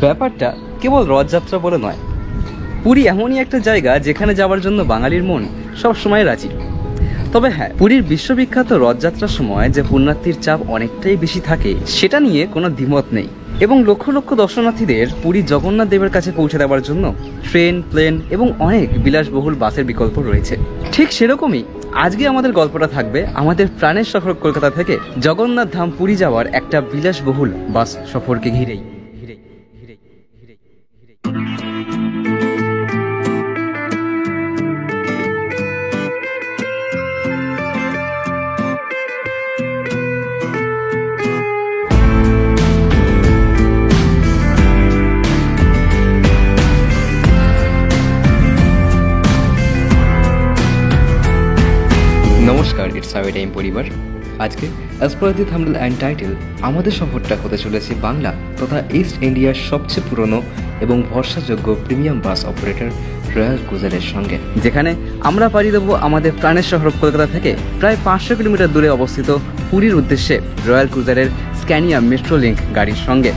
ব্যাপারটা কেবল রথযাত্রা বলে নয়, পুরী এমনই একটা জায়গা যেখানে যাওয়ার জন্য বাঙালির মন সবসময় রাজি। তবে হ্যাঁ, পুরীর বিশ্ববিখ্যাত রথযাত্রার সময় যে পুণ্যার্থীর চাপ অনেকটাই বেশি থাকে সেটা নিয়ে কোনো দ্বিমত নেই। এবং লক্ষ লক্ষ দর্শনার্থীদের পুরী জগন্নাথ দেবের কাছে পৌঁছে দেওয়ার জন্য ট্রেন, প্লেন এবং অনেক বিলাসবহুল বাসের বিকল্প রয়েছে। ঠিক সেরকমই আজকে আমাদের গল্পটা থাকবে আমাদের প্রাণের শহর কলকাতা থেকে জগন্নাথ ধাম পুরী যাওয়ার একটা বিলাসবহুল বাস সফরকে ঘিরেই। নমস্কার, ইটস আওয়ার টাইম পরিবার। আজকে as per the thumbnail and title আমাদের সফরটা হতে চলেছে বাংলা তথা ইস্ট ইন্ডিয়ার সবচেয়ে পুরনো এবং ভরসাযোগ্য প্রিমিয়াম বাস অপারেটর রয়্যাল ক্রুজারের সঙ্গে, যেখানে আমরা পাড়ি দেবো আমাদের প্রাণের শহর কলকাতা থেকে প্রায় 500 কিলোমিটার দূরে অবস্থিত পুরীর উদ্দেশ্যে রয়্যাল ক্রুজারের স্ক্যানিয়া মেট্রো লিঙ্ক গাড়ির সঙ্গে।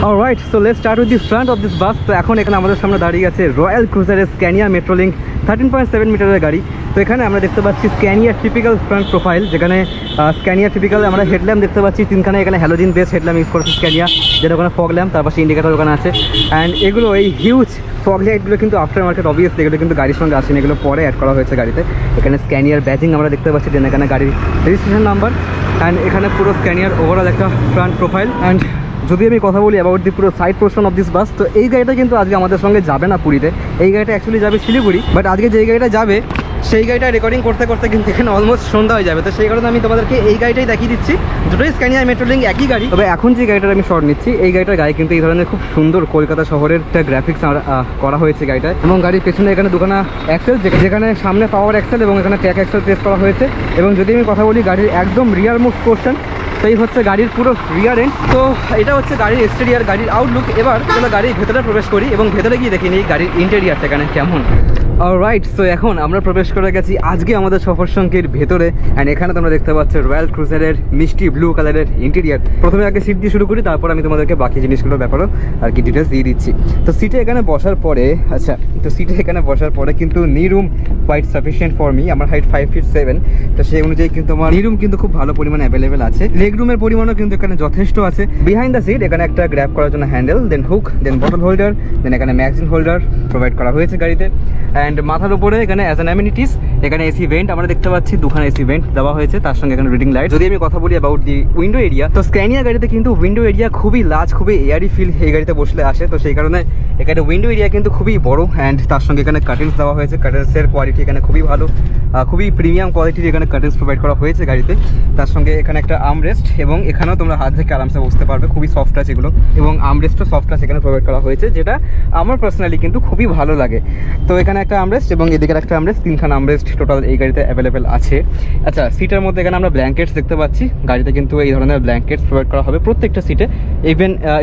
Alright, so let's start with the front of this bus. তো এখন এখানে আমাদের সামনে দাঁড়িয়ে আছে রয়্যাল ক্রুজারের স্ক্যানিয়া মেট্রো লিঙ্ক 13.7 মিটারের গাড়ি। তো এখানে আমরা দেখতে পাচ্ছি স্ক্যানিয়া টিপিক্যাল ফ্রন্ট প্রোফাইল, যেখানে স্ক্যানিয়া টিপিক্যাল আমরা হেডল্যাম্প দেখতে পাচ্ছি তিনখানে। এখানে হ্যালোজিন বেস হেডল্যাম্প ইউজ করেছে স্ক্যানিয়া, যেটা ওখানে ফগ ল্যাম্প, তার পাশে ইন্ডিকেটার ওখানে আছে। অ্যান্ড এগুলো এই হিউজ ফগ লাইটগুলো কিন্তু আফটার মার্কেট, অবভিয়াসলি এগুলো কিন্তু গাড়ির সঙ্গে আসেনি, এগুলো পরে অ্যাড করা হয়েছে গাড়িতে। এখানে স্ক্যানিয়ার ব্যাজিং আমরা দেখতে পাচ্ছি, দেন এখানে গাড়ির রেজিস্ট্রেশন নাম্বার, অ্যান্ড এখানে পুরো স্ক্যানিয়ার ওভারঅল একটা ফ্রন্ট প্রোফাইল। অ্যান্ড যদি আমি কথা বলি অ্যাবাউট দি পুরো side portion of this bus, তো এই গাড়িটা কিন্তু আজকে আমাদের সঙ্গে যাবে না পুরীতে, এই গাড়িটা অ্যাকচুয়ালি যাবে শিলিগুড়ি। বাট আজকে যেই গাড়িটা যাবে সেই গাড়িটা রেকর্ডিং করতে করতে কিন্তু এখানে অলমোস্ট সন্ধ্যা হয়ে যাবে। তো সেই কারণে আমি তোমাদেরকে এই গাড়িটাই দেখিয়ে দিচ্ছি। দুটোই স্ক্যানিয়া মেট্রো লিঙ্ক একই গাড়ি, তবে এখন যে গাড়িটার আমি শর্ট নিচ্ছি এই গাড়িটার গায়ে কিন্তু এই ধরনের খুব সুন্দর কলকাতা শহরের একটা গ্রাফিক্স করা হয়েছে গাড়িটায়। এবং গাড়ির পেছনে এখানে দুখানা অ্যাক্সেল, যেখানে সামনে পাওয়ার অ্যাক্সেল এবং এখানে ট্র্যাক অ্যাক্সেল প্লেস করা হয়েছে। এবং যদি আমি কথা বলি গাড়ির একদম রিয়ার মোস্ট পোর্শন, তো এই হচ্ছে গাড়ির পুরো রিয়ার এন্ড। তো এটা হচ্ছে গাড়ির এক্সটেরিয়ার, গাড়ির আউটলুক। এবার চলো গাড়ির ভেতরে প্রবেশ করি এবং ভেতরে গিয়ে দেখি নিই গাড়ির ইন্টেরিয়ারটা এখানে কেমন। অলরাইট, সো এখন আমরা প্রবেশ করে গেছি আজকে আমাদের সফর সঙ্গীর ভেতরে। অ্যান্ড এখানে তোমরা দেখতে পাচ্ছ রয়্যাল ক্রুজারের মিষ্টি ব্লু কালারের ইন্টেরিয়ার। প্রথমে আগে সিট দিয়ে শুরু করি, তারপর আমি তোমাদেরকে বাকি জিনিসগুলোর ব্যাপারও আর কি ডিটেলস দিয়ে দিচ্ছি। তো সিটে এখানে বসার পরে সিটে এখানে বসার পরে কিন্তু নি room quite sufficient for me. আমার হাইট 5 feet 7, তো সেই অনুযায়ী কিন্তু আমার নি রুম কিন্তু খুব ভালো পরিমাণে অ্যাভেলেবেল আছে। লেগ রুমের পরিমাণও কিন্তু এখানে যথেষ্ট আছে। বিহাইন্ড দ্য সিট এখানে একটা গ্র্যাব করার জন্য হ্যান্ডেল, দেন হুক, দেন বটল হোল্ডার, দেন এখানে ম্যাগাজিন হোল্ডার প্রোভাইড করা হয়েছে গাড়িতে। অ্যান্ড মাথার উপরে এখানে অ্যাজ অ্যান অ্যামিনিটিস এখানে এসি ভেন্ট আমরা দেখতে পাচ্ছি, দুখানা এসি ভেন্ট দেওয়া হয়েছে, তার সঙ্গে এখানে রিডিং লাইট। যদি আমি কথা বলি অ্যাবাউট দি উইন্ডো এরিয়া, তো স্ক্যানিয়া গাড়িতে কিন্তু উইন্ডো এরিয়া খুবই লার্জ, খুবই এয়ারি ফিল এই গাড়িতে বসলে আসে। তো সেই কারণে এখানে উইন্ডো এরিয়া কিন্তু খুবই বড়। অ্যান্ড তার সঙ্গে এখানে কার্টেন্স দেওয়া হয়েছে, কার্টেন্সের কোয়ালিটি এখানে খুবই ভালো, খুবই প্রিমিয়াম কোয়ালিটির এখানে কার্টেন্স প্রোভাইড করা হয়েছে গাড়িতে। তার সঙ্গে এখানে একটা আর্মরেস্ট, এবং এখানেও তোমরা হাত থেকে আরামসে বসতে পারবে, খুবই সফট টাচ এগুলো, এবং আর্মরেস্টও সফট টাচ এখানে প্রোভাইড করা হয়েছে, যেটা আমার পার্সোনালি কিন্তু খুবই ভালো লাগে। তো এখানে একটা আর্মরেস্ট এবং এদিকে একটা আর্মরেস্ট, তিনখানা আর্মরেস্ট টোটাল এই গাড়িতে অ্যাভেলেবেল আছে। আচ্ছা, সিটের মধ্যে এখানে আমরা ব্ল্যাঙ্কেটস দেখতে পাচ্ছি, গাড়িতে কিন্তু এই ধরনের ব্ল্যাঙ্কেটস প্রোভাইড করা হবে প্রত্যেকটা সিটে।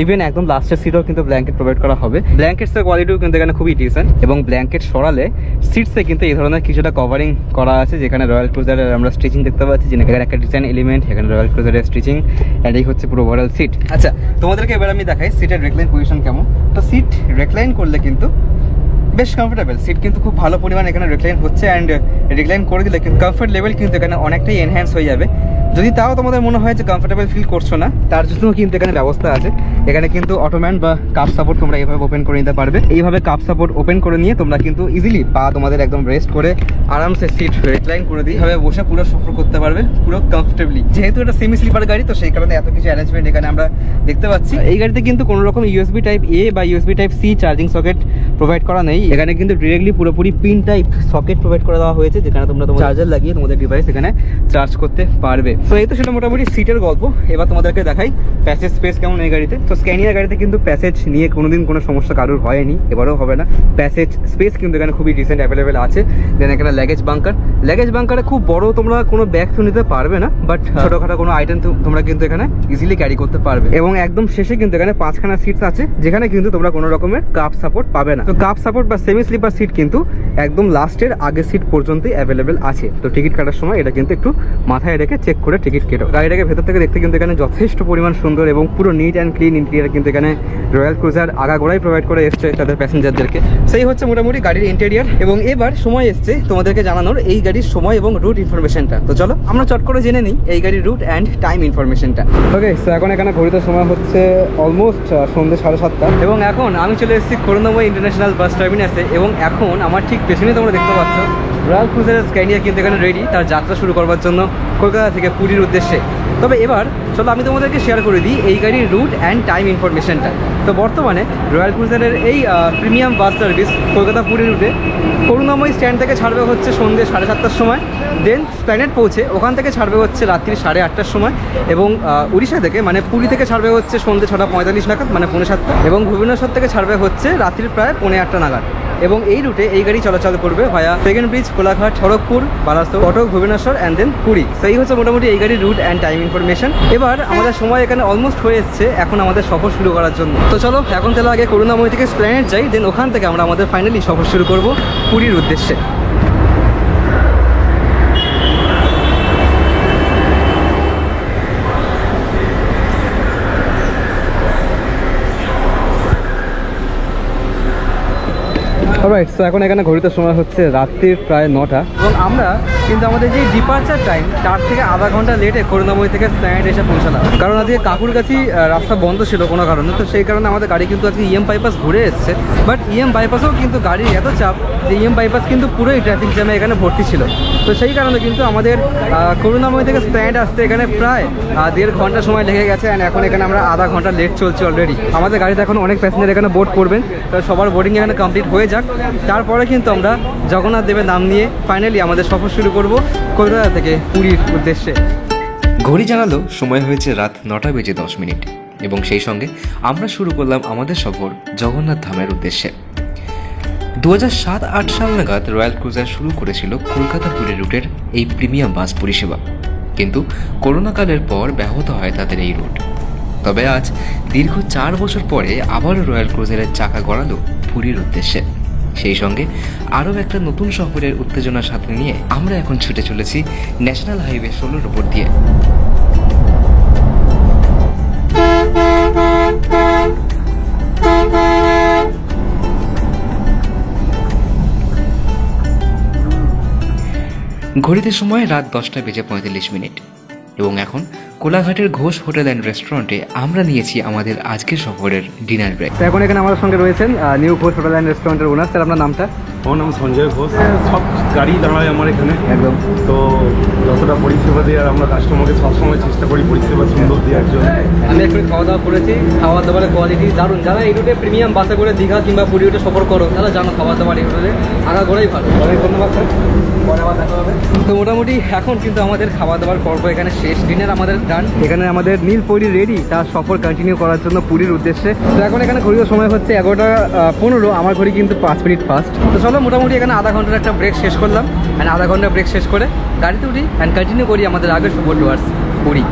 ইভেন একদম লাস্টের সিটেও কিন্তু ব্ল্যাঙ্কেট প্রোভাইড করা হবে। ব্ল্যাঙ্কেটসের কোয়ালিটিও কিন্তু এখানে খুবই ডিসেন্ট, এবং ব্ল্যাঙ্কেট সরালে সিটসে কিন্তু এই ধরনের কিছুটা কভারিং করা আছে, যেখানে রয়্যাল ক্রুজারের আমরা স্টিচিং দেখতে পাচ্ছি, যেখানে একটা ডিজাইন এলিমেন্ট, এখানে রয়্যাল ক্রুজারের স্টিচিং। অ্যান্ড এই হচ্ছে পুরো ওভারঅল সিট। আচ্ছা, তোমাদেরকে এবার আমি দেখাই সিটের রেকলাইন পজিশন কেমন। তো সিট রেকলাইন করলে কিন্তু বেশ কমফোর্টেবল, সিট কিন্তু খুব ভালো পরিমাণ এখানে রিক্লাইন হচ্ছে। অ্যান্ড রিক্লাইন করে দিলে কিন্তু কমফোর্ট লেভেল কিন্তু এখানে অনেকটাই এনহ্যান্স হয়ে যাবে। যদি তাও তোমাদের মনে হয় যে কমফোর্টেবল ফিল করছো না, তার জন্য কিন্তু এখানে ব্যবস্থা আছে। এখানে কিন্তু অটোম্যান বা কাপ সাপোর্ট তোমরা এইভাবে ওপেন করে নিতে পারবে। এইভাবে কাপ সাপোর্ট ওপেন করে নিয়ে তোমরা কিন্তু ইজিলি পা তোমাদের একদম রেস্ট করে আরামসে সিট রিক্লাইন করে দিয়ে এইভাবে বসে পুরো সফর করতে পারবে পুরো কমফোর্টেবলি। যেহেতু এটা সেমি স্লিপার গাড়ি, তো সেই কারণে এত কিছু অ্যারেঞ্জমেন্ট এখানে আমরা দেখতে পাচ্ছি। এই গাড়িতে কিন্তু কোনো রকম ইউএসবি টাইপ এ বা USB type C charging socket provide করা নেই। এখানে কিন্তু ডিরেক্টলি পুরোপুরি পিন টাইপ সকেট প্রোভাইড করে দেওয়া হয়েছে, যেখানে তোমরা তোমার চার্জার লাগিয়ে তোমাদের ডিভাইস এখানে চার্জ করতে পারবে। সো এই তো ছিল মোটামুটি সিটের গল্প। এবার তোমাদেরকে দেখাই প্যাসেজ স্পেস কেমন এই গাড়িতে। তো স্ক্যানিয়ার গাড়িতে কিন্তু প্যাসেজ নিয়ে কোনোদিন কোনো সমস্যা কারোর হয়নি, এবারেও হবে না। প্যাসেজ স্পেস কিন্তু এখানে খুবই ডিসেন্ট অ্যাভেলেবেল আছে। দেন এখানে ল্যাগেজ বাঙ্কারে খুব বড় তোমরা কোনো ব্যাগ তো নিতে পারবে না, বাট ছোটোখাটো কোনো আইটেম তোমরা কিন্তু এখানে ইজিলি ক্যারি করতে পারবে। এবং একদম শেষে কিন্তু এখানে 5খানা সিটস আছে, যেখানে কিন্তু তোমরা কোনো রকমের কাপ সাপোর্ট পাবে না। তো কাপ সাপোর্ট বা সেমি স্লিপার সিট কিন্তু একদম লাস্টের আগের সিট পর্যন্তই অ্যাভেলেবেল আছে। তো টিকিট কাটার সময় এটা কিন্তু একটু মাথায় রেখে চেক করে টিকিট কেটো। গাড়িটাকে ভেতর থেকে দেখতে কিন্তু এখানে যথেষ্ট পরিমাণ সুন্দর এবং পুরো নিট অ্যান্ড ক্লিন ইন্টেরিয়ার কিন্তু এখানে রয়্যাল ক্রুজার আগাগোড়াই প্রোভাইড করে এসছে তাদের প্যাসেঞ্জারদেরকে। সেই হচ্ছে মোটামুটি গাড়ির ইন্টেরিয়ার। এবং এবার সময় এসছে তোমাদেরকে জানানোর এই গাড়ির সময় এবং রুট ইনফরমেশনটা। তো চলো আমরা চট করে জেনে নিই এই গাড়ির রুট অ্যান্ড টাইম ইনফরমেশনটা। ওকে, তো এখন এখানে ঘড়িতে সময় হচ্ছে অলমোস্ট সন্ধ্যে 7:30 এবং এখন আমি চলে এসেছি করুণাময়ী ইন্টারন্যাশনাল বাস টার্মিনাসে। এবং এখন আমার ঠিক পেছনে তোমরা দেখতে পাচ্ছ রয়্যাল ক্রুজারের স্ক্যানিয়া কিন্তু এখানে রেডি তার যাত্রা শুরু করবার জন্য কলকাতা থেকে পুরীর উদ্দেশ্যে। তবে এবার চলো আমি তোমাদেরকে শেয়ার করে দিই এই গাড়ির রুট অ্যান্ড টাইম ইনফরমেশনটা। তো বর্তমানে রয়্যাল ক্রুজারের এই premium bus service Kolkata Puri রুটে করুণাময়ী স্ট্যান্ড থেকে ছাড়বে হচ্ছে সন্ধ্যে 7:30টার সময়। দেন প্ল্যানেট পৌঁছে ওখান থেকে ছাড়বে হচ্ছে রাত্রি 8:30টার সময়। এবং উড়িষ্যা থেকে মানে পুরী থেকে ছাড়বে হচ্ছে সন্ধ্যে 6:45 নাগাদ মানে 7:45। এবং ভুবনেশ্বর থেকে ছাড়বে হচ্ছে রাত্রির প্রায় 8:45 নাগাদ। এবং এই রুটে এই গাড়ি চলাচল করবে via second bridge, Kolaghat, Kharagpur, Barasat, Cuttack, Bhubaneswar and then Puri. তো এই হচ্ছে মোটামুটি এই গাড়ির রুট অ্যান্ড টাইম ইনফরমেশন। এবার আমাদের সময় এখানে অলমোস্ট হয়ে এসছে এখন আমাদের সফর শুরু করার জন্য। তো চলো এখন তাহলে আগে করুণাময়ী থেকে প্ল্যানেট যাই, দেন ওখান থেকে আমরা আমাদের ফাইনালি সফর শুরু করব পুরীর উদ্দেশ্যে। অলরাইট, সো এখন এখানে ঘড়িতে সময় হচ্ছে রাত্রির প্রায় 9টা এবং আমরা কিন্তু আমাদের যে ডিপার্চার টাইম তার থেকে আধা ঘন্টা লেটে করুণাময়ী থেকে প্ল্যানেট এসে পৌঁছালাম। কারণ আজকে কাকুর কাছেই রাস্তা বন্ধ ছিল কোনো কারণে, তো সেই কারণে আমাদের গাড়ি কিন্তু আজকে ইএম বাইপাস ঘুরে এসছে। বাট ইএম বাইপাসেও কিন্তু গাড়ির এত চাপ যে ইএম বাইপাস কিন্তু পুরোই ট্রাফিক জ্যামে এখানে ভর্তি ছিল। তো সেই কারণে কিন্তু আমাদের করুণাময়ী থেকে প্ল্যানেট আসতে এখানে প্রায় 1.5 ঘন্টা সময় লেগে গেছে। অ্যান্ড এখন এখানে আমরা আধা ঘন্টা লেট চলছে অলরেডি। আমাদের গাড়িতে এখন অনেক প্যাসেঞ্জার এখানে বোর্ড করবেন, তো সবার বোর্ডিং এখানে কমপ্লিট হয়ে যাক, তারপরে কিন্তু আমরা জগন্নাথ দেবের নাম নিয়ে ফাইনালি আমাদের সফর শুরু করব কলকাতা থেকে পুরীর উদ্দেশ্যে। ঘড়ি জানালো সময় হয়েছে রাত 9:10 এবং সেই সঙ্গে আমরা শুরু করলাম আমাদের সফর জগন্নাথ ধামের উদ্দেশ্যে। 2007-8 সাল নাগাদ রয়্যাল ক্রুজার শুরু করেছিল কলকাতা পুরী রুটের এই প্রিমিয়াম বাস পরিষেবা, কিন্তু করোনাকালের পর ব্যাহত হয় তাদের এই রুট। তবে আজ দীর্ঘ 4 বছর পরে আবারও রয়্যাল ক্রুজারের চাকা গড়ালো পুরীর উদ্দেশ্যে। সেই সঙ্গে আরও একটা নতুন সফরের উত্তেজনার সাথে নিয়ে আমরা এখন ছুটে চলেছি ন্যাশনাল হাইওয়ে 16-র উপর দিয়ে। ঘড়িতে সময় রাত 10:45 এবং এখন কোলাঘাটের ঘোষ হোটেল অ্যান্ড রেস্টুরেন্টে আমরা নিয়েছি আমাদের আজকের সফরের ডিনার ব্রেক। তো এখন এখানে আমাদের সঙ্গে রয়েছেন নিউ ঘোষ হোটেল অ্যান্ড রেস্টুরেন্টের ওনার। স্যার আপনার নামটা? আমার নাম সঞ্জয় ঘোষ। সব গাড়ি দাঁড়ায় আমার এখানে একদম। তো যতটা পরিষেবা দেওয়ার আমরা কাস্টমারকে সবসময় চেষ্টা করি পরিষেবা সুন্দর দেওয়ার জন্য। আমি একটু খাওয়া দাওয়া করেছি, খাওয়া দাওয়ার কোয়ালিটি দারুণ। যারা এই রুটে প্রিমিয়াম বাসে করে দীঘা কিংবা পুরী রুটে সফর করো তারা জানো খাওয়া দাওয়ার এই রুটে আগাগোড়াই ভালো। অনেক ধন্যবাদ স্যার, পরে আবার দেখা হবে। তো মোটামুটি এখন কিন্তু আমাদের খাওয়া দাওয়ার পর্ব এখানে শেষ, ডিনার আমাদের ডান। এখানে আমাদের নীলপরি রেডি তার সফর কন্টিনিউ করার জন্য পুরীর উদ্দেশ্যে। তো এখন এখানে ঘড়ির সময় হচ্ছে 11:15, আমার ঘড়ি কিন্তু 5 মিনিট ফাস্ট। তো চলো মোটামুটি এখানে আধা ঘন্টার একটা ব্রেক শেষ করলাম, অ্যান্ড আধা ঘন্টা ব্রেক শেষ করে গাড়িতে উঠি অ্যান্ড কন্টিনিউ করি আমাদের আগের সফর টুয়ার্ডস পুরী।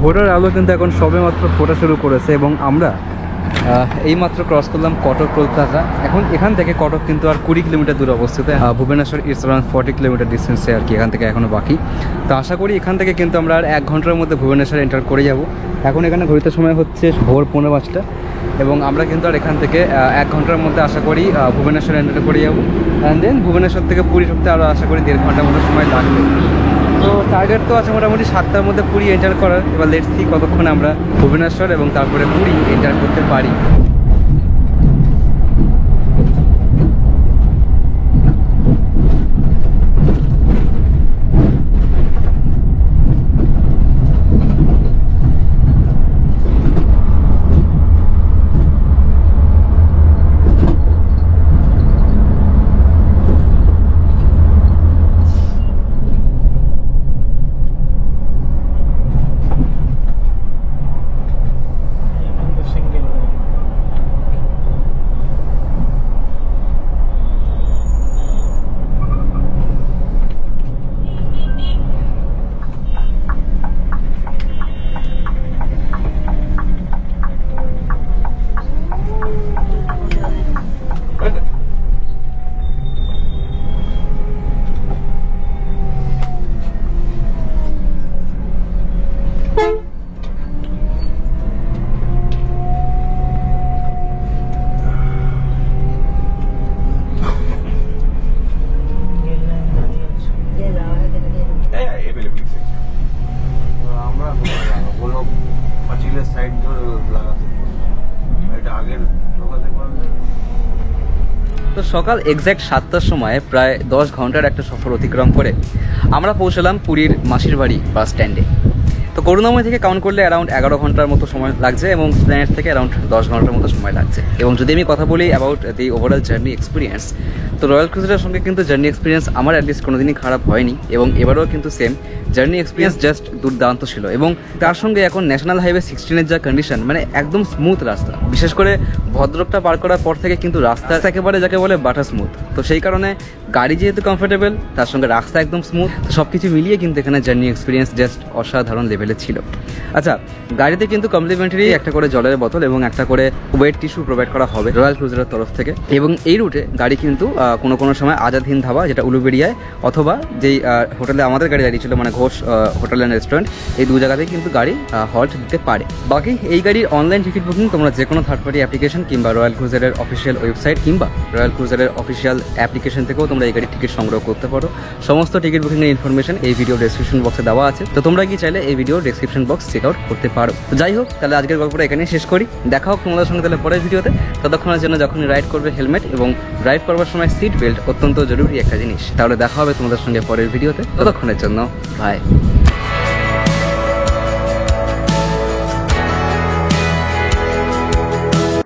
ভোরের আলো কিন্তু এখন সবেমাত্র ফোটা শুরু করেছে এবং আমরা এইমাত্র ক্রস করলাম কটক কলকাতা। এখন এখান থেকে কটক কিন্তু আর 20 কিলোমিটার দূরে অবস্থিত। ভুবনেশ্বর ইটস অ্যারাউন্ড 40 কিলোমিটার ডিস্টেন্সে আর কি এখান থেকে এখনও বাকি। তো আশা করি এখান থেকে কিন্তু আমরা আর 1 ঘন্টার মধ্যে ভুবনেশ্বর এন্টার করে যাব। এখন এখানে ঘড়িতে সময় হচ্ছে ভোর 5:15 এবং আমরা কিন্তু আর এখান থেকে 1 ঘন্টার মধ্যে আশা করি ভুবনেশ্বর এন্টার করে যাবো। অ্যান্ড দেন ভুবনেশ্বর থেকে পুরী ঢুকতে আরও আশা করি 1.5 ঘন্টার মতো সময় লাগবে। তো টার্গেট তো আছে মোটামুটি 7টার মধ্যে পুরী এন্টার করার। এবার লেটস সি কতক্ষণে আমরা ভুবনেশ্বর এবং তারপরে পুরী এন্টার করতে পারি। তো সকাল এক্স্যাক্ট 7টার সময় প্রায় 10 ঘন্টার একটা সফর অতিক্রম করে আমরা পৌঁছলাম পুরীর মাসির বাড়ি বাস স্ট্যান্ডে। তো করুণাময় থেকে কাউন্ট করলে অ্যারাউন্ড 11 ঘন্টার মতো সময় লাগছে এবং প্ল্যানেট থেকে অ্যারাউন্ড 10 ঘন্টার মতো সময় লাগছে। এবং যদি আমি কথা বলি about the overall journey experience, তো রয়্যাল ক্রুজারের সঙ্গে কিন্তু জার্নি এক্সপিরিয়েন্স আমার অ্যাটলিস্ট কোনোদিনই খারাপ হয়নি এবং এবারেও কিন্তু সেম জার্নি এক্সপিরিয়েন্স জাস্ট দুর্দান্ত ছিল। এবং তার সঙ্গে এখন ন্যাশনাল হাইওয়ে 16-এর যা কন্ডিশন, মানে একদম স্মুথ রাস্তা, বিশেষ করে ভদ্রকটা পার করার পর থেকে কিন্তু রাস্তা একেবারে যাকে বলে বাটার স্মুথ। তো সেই কারণে গাড়ি যেহেতু কমফোর্টেবল, তার সঙ্গে রাস্তা একদম স্মুথ, তো সব কিছু মিলিয়ে কিন্তু এখানে জার্নি এক্সপিরিয়েন্স জাস্ট অসাধারণ লেভেলের ছিল। আচ্ছা, গাড়িতে কিন্তু কমপ্লিমেন্টারি একটা করে জলের বোতল এবং একটা করে ওয়েট টিস্যু প্রোভাইড করা হবে রয়্যাল ক্রুজারের তরফ থেকে। এবং এই রুটে গাড়ি কিন্তু কোনো সময় আজাদ হিন্দ ধাবা, যেটা উলুবেড়িয়ায়, অথবা যেই হোটেলে আমাদের গাড়ি দাঁড়িয়েছিল মানে ঘোষ হোটেল অ্যান্ড রেস্টুরেন্ট, এই দু জায়গাতেই কিন্তু গাড়ি হল্ট দিতে পারে। বাকি এই গাড়ির অনলাইন টিকিট বুকিং তোমরা যে কোনো থার্ড পার্টি অ্যাপ্লিকেশন কিংবা রয়্যাল ক্রুজারের অফিসিয়াল ওয়েবসাইট কিংবা রয়্যাল ক্রুজারের অফিসিয়াল অ্যাপ্লিকেশন থেকেও তোমরা এই গাড়ির টিকিট সংগ্রহ করতে পারো। সমস্ত টিকিট বুকিংয়ের ইনফরমেশন এই ভিডিও ডেসক্রিপশন বক্সে দেওয়া আছে, তো তোমরা কি চাইলে এই video description box check out করতে পারো। তো যাই হোক, তাহলে আজকের গল্পটা এখানেই শেষ করি। দেখা হোক তোমাদের সঙ্গে তাহলে পরের ভিডিওতে। ততক্ষণের জন্য যখনই রাইড করবে হেলমেট এবং ড্রাইভ করবার সময় সিট বেল্ট অত্যন্ত জরুরি একটা জিনিস। তাহলে দেখা হবে তোমাদের সঙ্গে পরের ভিডিওতে। ততক্ষণের জন্য বাই।